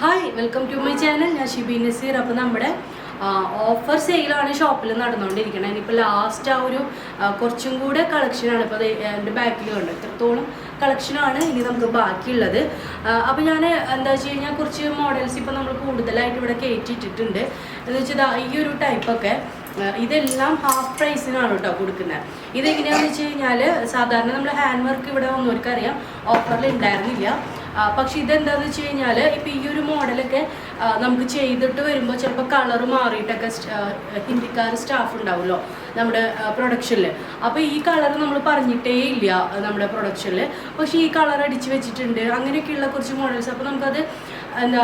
Hi welcome to my channel. ഞാൻ ഷിബി നസീർ. അപ്പോൾ നമ്മുടെ ഓഫർ സെയിലാണ് ഷോപ്പിൽ നടന്നുകൊണ്ടിരിക്കുന്നത്. ഇനിയിപ്പോൾ ലാസ്റ്റ് ആ ഒരു കുറച്ചും കൂടെ കളക്ഷനാണ് ഇപ്പോൾ എൻ്റെ ബാക്കിൽ കണ്ടു. ഇത്രത്തോളം കളക്ഷനാണ് ഇനി നമുക്ക് ബാക്കിയുള്ളത്. അപ്പോൾ ഞാൻ എന്താ വെച്ച് കഴിഞ്ഞാൽ കുറച്ച് മോഡൽസ് ഇപ്പോൾ നമ്മൾ കൂടുതലായിട്ട് ഇവിടെ കയറ്റിയിട്ടിട്ടുണ്ട്. എന്ന് വെച്ചാൽ ഈ ഒരു ടൈപ്പൊക്കെ ഇതെല്ലാം ഹാഫ് പ്രൈസിനാണ് കേട്ടോ കൊടുക്കുന്നത്. ഇതെങ്ങനെയാണെന്ന് വെച്ച് കഴിഞ്ഞാൽ സാധാരണ നമ്മൾ ഹാൻഡ് വർക്ക് ഇവിടെ വന്നവർക്കറിയാം ഓഫറിൽ ഉണ്ടായിരുന്നില്ല. പക്ഷെ ഇതെന്താണെന്ന് വെച്ച് കഴിഞ്ഞാൽ ഇപ്പം ഈ ഒരു മോഡലൊക്കെ നമുക്ക് ചെയ്തിട്ട് വരുമ്പോൾ ചിലപ്പോൾ കളർ മാറിയിട്ടൊക്കെ ഹിന്ദിക്കാർ സ്റ്റാഫ് ഉണ്ടാവുമല്ലോ നമ്മുടെ പ്രൊഡക്ഷനിൽ. അപ്പോൾ ഈ കളർ നമ്മൾ പറഞ്ഞിട്ടേ ഇല്ല നമ്മുടെ പ്രൊഡക്ഷനിൽ, പക്ഷേ ഈ കളർ അടിച്ച് വെച്ചിട്ടുണ്ട്. അങ്ങനെയൊക്കെയുള്ള കുറച്ച് മോഡൽസ്. അപ്പോൾ നമുക്കത് എന്താ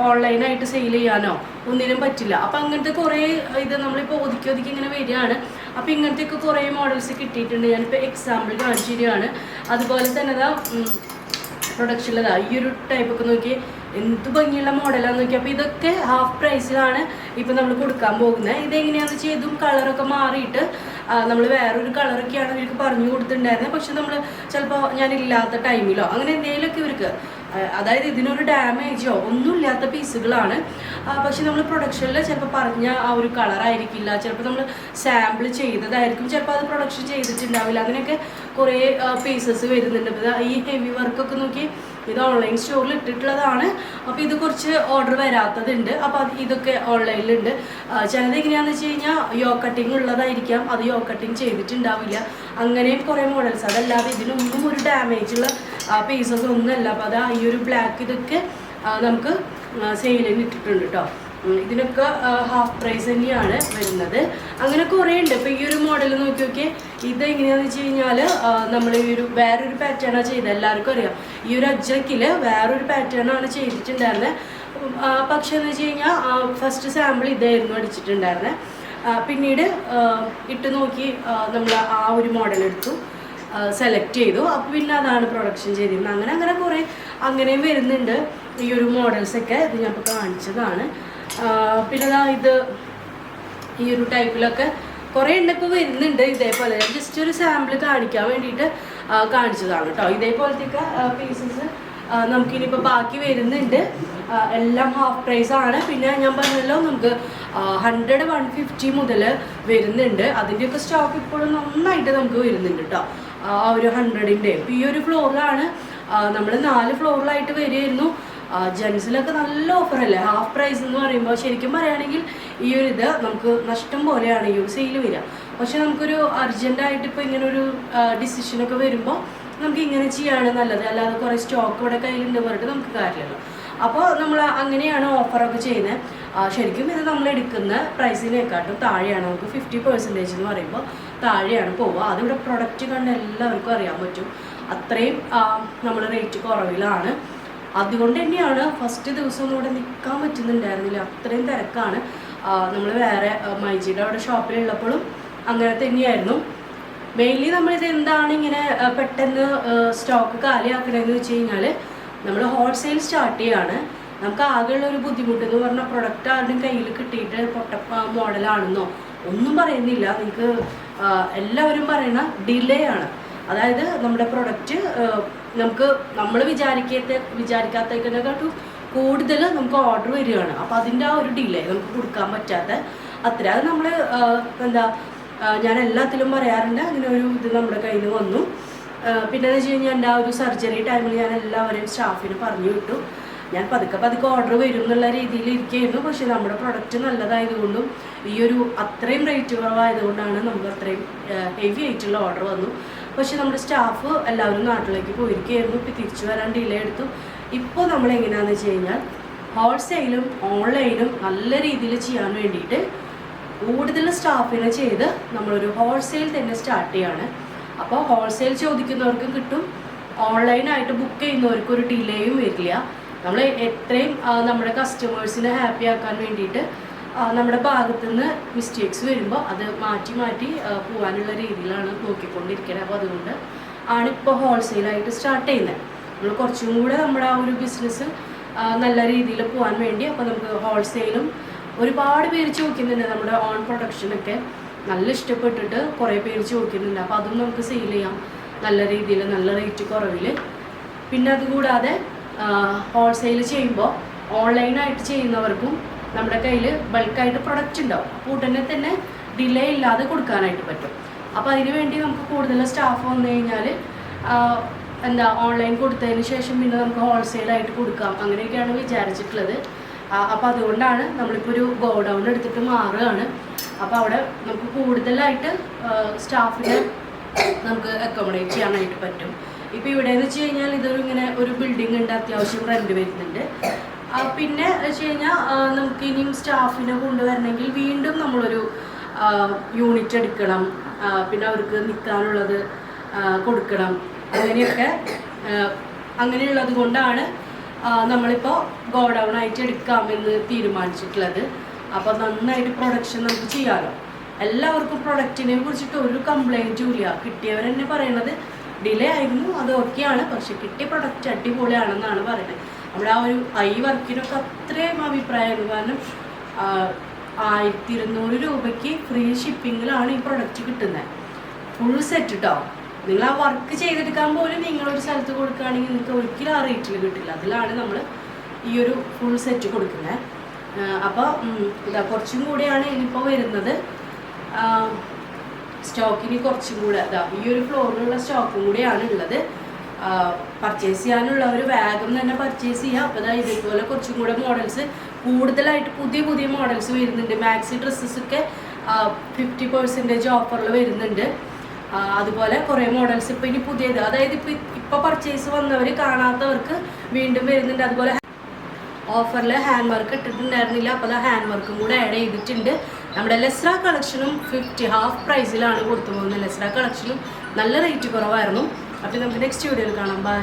ഓൺലൈനായിട്ട് സെയിൽ ചെയ്യാനോ ഒന്നിനും പറ്റില്ല. അപ്പം അങ്ങനത്തെ കുറേ ഇത് നമ്മളിപ്പോൾ ഒതുക്കി ഇങ്ങനെ വരികയാണ്. അപ്പോൾ ഇങ്ങനത്തെയൊക്കെ കുറേ മോഡൽസ് കിട്ടിയിട്ടുണ്ട്. ഞാനിപ്പോൾ എക്സാമ്പിൾ കാണിച്ചു തരികയാണ്. അതുപോലെ തന്നെ പ്രൊഡക്ഷനിലതാ ഈ ഒരു ടൈപ്പൊക്കെ നോക്കി എന്ത് ഭംഗിയുള്ള മോഡലാന്ന് നോക്കി. അപ്പോൾ ഇതൊക്കെ ഹാഫ് പ്രൈസിലാണ് ഇപ്പം നമ്മൾ കൊടുക്കാൻ പോകുന്നത്. ഇതെങ്ങനെയാണെന്ന് വെച്ചാൽ ഇതും കളറൊക്കെ മാറിയിട്ട് നമ്മൾ വേറൊരു കളറൊക്കെയാണ് ഇവർക്ക് പറഞ്ഞു കൊടുത്തിട്ടുണ്ടായിരുന്നത്. പക്ഷെ നമ്മൾ ചിലപ്പോൾ ഞാനില്ലാത്ത ടൈമിലോ അങ്ങനെ എന്തെങ്കിലുമൊക്കെ ഇവർക്ക്, അതായത് ഇതിനൊരു ഡാമേജോ ഒന്നുമില്ലാത്ത പീസുകളാണ്. പക്ഷെ നമ്മൾ പ്രൊഡക്ഷനിൽ ചിലപ്പോൾ പറഞ്ഞ ആ ഒരു കളറായിരിക്കില്ല, ചിലപ്പോൾ നമ്മൾ സാമ്പിൾ ചെയ്തതായിരിക്കും, ചിലപ്പോൾ അത് പ്രൊഡക്ഷൻ ചെയ്തിട്ടുണ്ടാവില്ല. അങ്ങനെയൊക്കെ കുറേ പീസസ് വരുന്നുണ്ട്. ഈ ഹെവി വർക്കൊക്കെ നോക്കി ഇത് ഓൺലൈൻ സ്റ്റോറിൽ ഇട്ടിട്ടുള്ളതാണ്. അപ്പോൾ ഇത് കുറച്ച് ഓർഡർ വരാത്തതുണ്ട്. അപ്പോൾ ഇതൊക്കെ ഓൺലൈനിലുണ്ട്. ചിലത് എങ്ങനെയാണെന്ന് വെച്ച് കഴിഞ്ഞാൽ യോ കട്ടിങ് ഉള്ളതായിരിക്കാം, അത് യോ കട്ടിങ് ചെയ്തിട്ടുണ്ടാവില്ല. അങ്ങനെയും കുറേ മോഡൽസ്. അതല്ലാതെ ഇതിനൊന്നും ഒരു ഡാമേജുള്ള പീസസ് ഒന്നുമല്ല. അപ്പോൾ അതാ ഈ ഒരു ബ്ലാക്ക് ഇതൊക്കെ നമുക്ക് സെയിലിന് ഇട്ടിട്ടുണ്ട് കേട്ടോ. ഇതിനൊക്കെ ഹാഫ് പ്രൈസ് തന്നെയാണ് വരുന്നത്. അങ്ങനെ കുറേ ഉണ്ട്. ഇപ്പോൾ ഈ ഒരു മോഡൽ നോക്കി നോക്കിയേ. ഇതെങ്ങനെയാണെന്ന് വെച്ച് കഴിഞ്ഞാൽ നമ്മൾ ഈ ഒരു വേറൊരു പാറ്റേണാണ് ചെയ്തത്. എല്ലാവർക്കും അറിയാം ഈ ഒരു അജ്രക്കിൽ വേറൊരു പാറ്റേണാണ് ചെയ്തിട്ടുണ്ടായിരുന്നത്. പക്ഷേ എന്ന് വെച്ച് കഴിഞ്ഞാൽ ഫസ്റ്റ് സാമ്പിൾ ഇതായിരുന്നു അടിച്ചിട്ടുണ്ടായിരുന്നത്. പിന്നീട് ഇട്ട് നോക്കി നമ്മൾ ആ ഒരു മോഡൽ എടുത്തു, സെലക്ട് ചെയ്തു. അപ്പോൾ പിന്നെ അതാണ് പ്രൊഡക്ഷൻ ചെയ്തിരുന്നത്. അങ്ങനെ കുറേ അങ്ങനെയും വരുന്നുണ്ട് ഈ ഒരു മോഡൽസൊക്കെ. ഇത് ഞാൻ ഇപ്പോൾ കാണിച്ചതാണ്. പിന്നെ ഇത് ഈ ഒരു ടൈപ്പിലൊക്കെ കുറേ എണ്ണപ്പോൾ വരുന്നുണ്ട്. ഇതേപോലെ ജസ്റ്റ് ഒരു സാമ്പിൾ കാണിക്കാൻ വേണ്ടിയിട്ട് കാണിച്ചതാണ് കേട്ടോ. ഇതേപോലത്തെയൊക്കെ പീസസ് നമുക്കിനിയിപ്പോൾ ബാക്കി വരുന്നുണ്ട്. എല്ലാം ഹാഫ് പ്രൈസ് ആണ്. പിന്നെ ഞാൻ പറഞ്ഞല്ലോ നമുക്ക് 100, 150 മുതൽ വരുന്നുണ്ട്. അതിൻ്റെയൊക്കെ സ്റ്റോക്ക് ഇപ്പോഴും നന്നായിട്ട് നമുക്ക് വരുന്നുണ്ട് കേട്ടോ. ആ ഒരു 100-ൻ്റെ ഇപ്പോൾ ഈ ഒരു ഫ്ലോറിലാണ് നമ്മൾ 4 ഫ്ലോറിലായിട്ട് വരികയായിരുന്നു. ജെൻസിലൊക്കെ നല്ല ഓഫറല്ലേ. ഹാഫ് പ്രൈസ് എന്ന് പറയുമ്പോൾ ശരിക്കും പറയുകയാണെങ്കിൽ ഈ ഒരു ഇത് നമുക്ക് നഷ്ടം പോലെയാണ് ഈ ഒരു സെയിൽ വരിക. പക്ഷെ നമുക്കൊരു അർജൻറ്റായിട്ട് ഇപ്പോൾ ഇങ്ങനെ ഒരു ഡിസിഷനൊക്കെ വരുമ്പോൾ നമുക്ക് ഇങ്ങനെ ചെയ്യാണ് നല്ലത്. അല്ലാതെ കുറേ സ്റ്റോക്ക് ഇവിടെ കയ്യിലുണ്ട് പറഞ്ഞിട്ട് നമുക്ക് കാര്യമല്ലോ. അപ്പോൾ നമ്മൾ അങ്ങനെയാണ് ഓഫറൊക്കെ ചെയ്യുന്നത്. ശരിക്കും ഇത് നമ്മൾ എടുക്കുന്ന പ്രൈസിനെക്കാട്ടും താഴെയാണ്. നമുക്ക് 50% എന്ന് പറയുമ്പോൾ താഴെയാണ് പോവുക. അതിവിടെ പ്രൊഡക്റ്റ് കണ്ട് എല്ലാവർക്കും അറിയാൻ പറ്റും. അത്രയും നമ്മൾ റേറ്റ് കുറവിലാണ്. അതുകൊണ്ട് തന്നെയാണ് ഫസ്റ്റ് ദിവസം ഒന്നും ഇവിടെ നിൽക്കാൻ പറ്റുന്നുണ്ടായിരുന്നില്ല. അത്രയും തിരക്കാണ്. നമ്മൾ വേറെ മൈജിയുടെ അവിടെ ഷോപ്പിലുള്ളപ്പോഴും അങ്ങനെ തന്നെയായിരുന്നു. മെയിൻലി നമ്മളിത് എന്താണ് ഇങ്ങനെ പെട്ടെന്ന് സ്റ്റോക്ക് കാലിയാക്കണമെന്ന് വെച്ച് കഴിഞ്ഞാൽ നമ്മൾ ഹോൾസെയിൽ സ്റ്റാർട്ട് ചെയ്യാണ്. നമുക്ക് ആകെയുള്ള ഒരു ബുദ്ധിമുട്ടെന്ന് പറഞ്ഞാൽ പ്രൊഡക്റ്റ് ആരുടെയും കയ്യിൽ കിട്ടിയിട്ട് പൊട്ട മോഡലാണെന്നോ ഒന്നും പറയുന്നില്ല. നിങ്ങൾക്ക് എല്ലാവരും പറയുന്ന ഡിലേ ആണ്. അതായത് നമ്മുടെ പ്രൊഡക്റ്റ് നമുക്ക് നമ്മൾ വിചാരിക്കാത്തതിനെക്കാട്ടും കൂടുതൽ നമുക്ക് ഓർഡർ വരികയാണ്. അപ്പോൾ അതിൻ്റെ ആ ഒരു ഡിലേ നമുക്ക് കൊടുക്കാൻ പറ്റാത്ത അത്ര. അത് നമ്മൾ ഞാൻ എല്ലാത്തിലും പറയാറുണ്ട്. അങ്ങനെ ഒരു ഇത് നമ്മുടെ കയ്യിൽ വന്നു. പിന്നെ എന്ന് വെച്ച് കഴിഞ്ഞാൽ എൻ്റെ ആ ഒരു സർജറി ടൈമിൽ ഞാൻ എല്ലാവരെയും സ്റ്റാഫിന് പറഞ്ഞു വിട്ടു. ഞാൻ പതുക്കെ ഓർഡർ വരും എന്നുള്ള രീതിയിൽ ഇരിക്കുകയായിരുന്നു. പക്ഷേ നമ്മുടെ പ്രൊഡക്റ്റ് നല്ലതായതുകൊണ്ടും ഈ ഒരു അത്രയും റേറ്റ് കുറവായതുകൊണ്ടാണ് നമുക്ക് അത്രയും ഹെവി ആയിട്ടുള്ള ഓർഡർ വന്നു. പക്ഷേ നമ്മുടെ സ്റ്റാഫ് എല്ലാവരും നാട്ടിലേക്ക് പോയിരിക്കുകയായിരുന്നു. ഇപ്പോൾ തിരിച്ചു വരാൻ ഡിലേ എടുത്തു. ഇപ്പോൾ നമ്മൾ എങ്ങനെയാണെന്ന് വെച്ച് കഴിഞ്ഞാൽ ഹോൾസെയിലും ഓൺലൈനും നല്ല രീതിയിൽ ചെയ്യാൻ വേണ്ടിയിട്ട് കൂടുതൽ സ്റ്റാഫിനെ ചെയ്ത് നമ്മളൊരു ഹോൾസെയിൽ തന്നെ സ്റ്റാർട്ട് ചെയ്യാണ്. അപ്പോൾ ഹോൾസെയിൽ ചോദിക്കുന്നവർക്കും കിട്ടും, ഓൺലൈനായിട്ട് ബുക്ക് ചെയ്യുന്നവർക്കും ഒരു ഡിലേയും വരില്ല. നമ്മൾ എത്രയും നമ്മുടെ കസ്റ്റമേഴ്സിനെ ഹാപ്പി ആക്കാൻ വേണ്ടിയിട്ട് നമ്മുടെ ഭാഗത്തു നിന്ന് മിസ്റ്റേക്സ് വരുമ്പോൾ അത് മാറ്റി പോകാനുള്ള രീതിയിലാണ് നോക്കിക്കൊണ്ടിരിക്കുന്നത്. അപ്പോൾ അതുകൊണ്ട് ആണിപ്പോൾ ഹോൾസെയിലായിട്ട് സ്റ്റാർട്ട് ചെയ്യുന്നത്. നമ്മൾ കുറച്ചും കൂടെ നമ്മുടെ ആ ഒരു ബിസിനസ് നല്ല രീതിയിൽ പോകാൻ വേണ്ടി. അപ്പോൾ നമുക്ക് ഹോൾസെയിലും ഒരുപാട് പേര് ചോദിക്കുന്നുണ്ട്. നമ്മുടെ ഓൺ പ്രൊഡക്ഷനൊക്കെ നല്ല ഇഷ്ടപ്പെട്ടിട്ട് കുറേ പേര് ചോദിക്കുന്നുണ്ട്. അപ്പോൾ അതും നമുക്ക് സെയിൽ ചെയ്യാം നല്ല രീതിയിൽ, നല്ല റേറ്റ് കുറവിൽ. പിന്നെ അതുകൂടാതെ ഹോൾസെയിൽ ചെയ്യുമ്പോൾ ഓൺലൈനായിട്ട് ചെയ്യുന്നവർക്കും നമ്മുടെ കയ്യിൽ ബൾക്കായിട്ട് പ്രൊഡക്റ്റ് ഉണ്ടാവും. അപ്പോൾ ഉടനെ തന്നെ ഡിലേ ഇല്ലാതെ കൊടുക്കാനായിട്ട് പറ്റും. അപ്പോൾ അതിന് വേണ്ടി നമുക്ക് കൂടുതൽ സ്റ്റാഫ് വന്നു കഴിഞ്ഞാൽ ഓൺലൈൻ കൊടുത്തതിന് ശേഷം പിന്നെ നമുക്ക് ഹോൾസെയിലായിട്ട് കൊടുക്കാം, അങ്ങനെയൊക്കെയാണ് വിചാരിച്ചിട്ടുള്ളത്. അപ്പോൾ അതുകൊണ്ടാണ് നമ്മളിപ്പോൾ ഒരു ഗോഡൗൺ എടുത്തിട്ട് മാറുകയാണ്. അപ്പോൾ അവിടെ നമുക്ക് കൂടുതലായിട്ട് സ്റ്റാഫിനെ നമുക്ക് അക്കോമഡേറ്റ് ചെയ്യാനായിട്ട് പറ്റും. ഇപ്പോൾ ഇവിടെ എന്ന് വെച്ച് കഴിഞ്ഞാൽ ഇങ്ങനെ ഒരു ബിൽഡിംഗ് ഉണ്ട്, അത്യാവശ്യം റെൻറ്റ് വരുന്നുണ്ട്. പിന്നെ വെച്ച് കഴിഞ്ഞാൽ നമുക്ക് ഇനിയും സ്റ്റാഫിനെ കൊണ്ടുവരണമെങ്കിൽ വീണ്ടും നമ്മളൊരു യൂണിറ്റ് എടുക്കണം, പിന്നെ അവർക്ക് നിൽക്കാനുള്ളത് കൊടുക്കണം, അങ്ങനെയുള്ളത് കൊണ്ടാണ് നമ്മളിപ്പോൾ ഗോഡൗൺ ആയിട്ട് എടുക്കാമെന്ന് തീരുമാനിച്ചിട്ടുള്ളത്. അപ്പോൾ നന്നായിട്ട് പ്രൊഡക്ഷൻ നമുക്ക് ചെയ്യാമല്ലോ. എല്ലാവർക്കും പ്രൊഡക്റ്റിനെ കുറിച്ചിട്ട് ഒരു കംപ്ലൈൻറ്റും ഇല്ല. കിട്ടിയവർ തന്നെ പറയണത് ഡിലേ ആയിരുന്നു, അത് ഓക്കെയാണ്, പക്ഷെ കിട്ടിയ പ്രൊഡക്റ്റ് അടിപൊളിയാണെന്നാണ് പറയുന്നത്. നമ്മുടെ ആ ഒരു വർക്കിനൊക്കെ അത്രയും അഭിപ്രായമാണ്. കാരണം 1200 രൂപയ്ക്ക് ഫ്രീ ഷിപ്പിങ്ങിലാണ് ഈ പ്രൊഡക്റ്റ് കിട്ടുന്നത്. ഫുൾ സെറ്റ് കേട്ടോ. നിങ്ങൾ ആ വർക്ക് ചെയ്തെടുക്കാൻ പോലും നിങ്ങളൊരു സ്ഥലത്ത് കൊടുക്കുകയാണെങ്കിൽ നിങ്ങൾക്ക് ഒരിക്കലും ആ റേറ്റിൽ കിട്ടില്ല. അതിലാണ് നമ്മൾ ഈ ഒരു ഫുൾ സെറ്റ് കൊടുക്കുന്നത്. അപ്പോൾ കുറച്ചും കൂടിയാണ് ഇനിയിപ്പോൾ വരുന്നത്. സ്റ്റോക്കിന് കുറച്ചും കൂടെ ഈ ഒരു ഫ്ലോറിലുള്ള സ്റ്റോക്കും കൂടിയാണ് ഉള്ളത്. പർച്ചേസ് ചെയ്യാനുള്ളവർ വേഗം തന്നെ പർച്ചേസ് ചെയ്യുക. അപ്പോൾ ഇതേപോലെ കുറച്ചും കൂടെ മോഡൽസ് കൂടുതലായിട്ട് പുതിയ മോഡൽസ് വരുന്നുണ്ട്. മാക്സി ഡ്രസ്സസൊക്കെ 50% ഓഫറിൽ വരുന്നുണ്ട്. അതുപോലെ കുറേ മോഡൽസ് ഇപ്പോൾ ഇനി പുതിയത്, അതായത് ഇപ്പോൾ പർച്ചേസ് വന്നവർ കാണാത്തവർക്ക് വീണ്ടും വരുന്നുണ്ട്. അതുപോലെ ഓഫറിൽ ഹാൻഡ് വർക്ക് ഇട്ടിട്ടുണ്ടായിരുന്നില്ല, അപ്പോൾ ഹാൻഡ് വർക്കും കൂടെ ആഡ് ചെയ്തിട്ടുണ്ട്. നമ്മുടെ ലെസ്ര കളക്ഷനും 50 ഹാഫ് പ്രൈസിലാണ് കൊടുത്തു പോകുന്നത്. ലെസ്ര കളക്ഷനും നല്ല റേറ്റ് കുറവായിരുന്നു. അപ്പോൾ നമുക്ക് നെക്സ്റ്റ് വീഡിയോയിൽ കാണാം. ബൈ.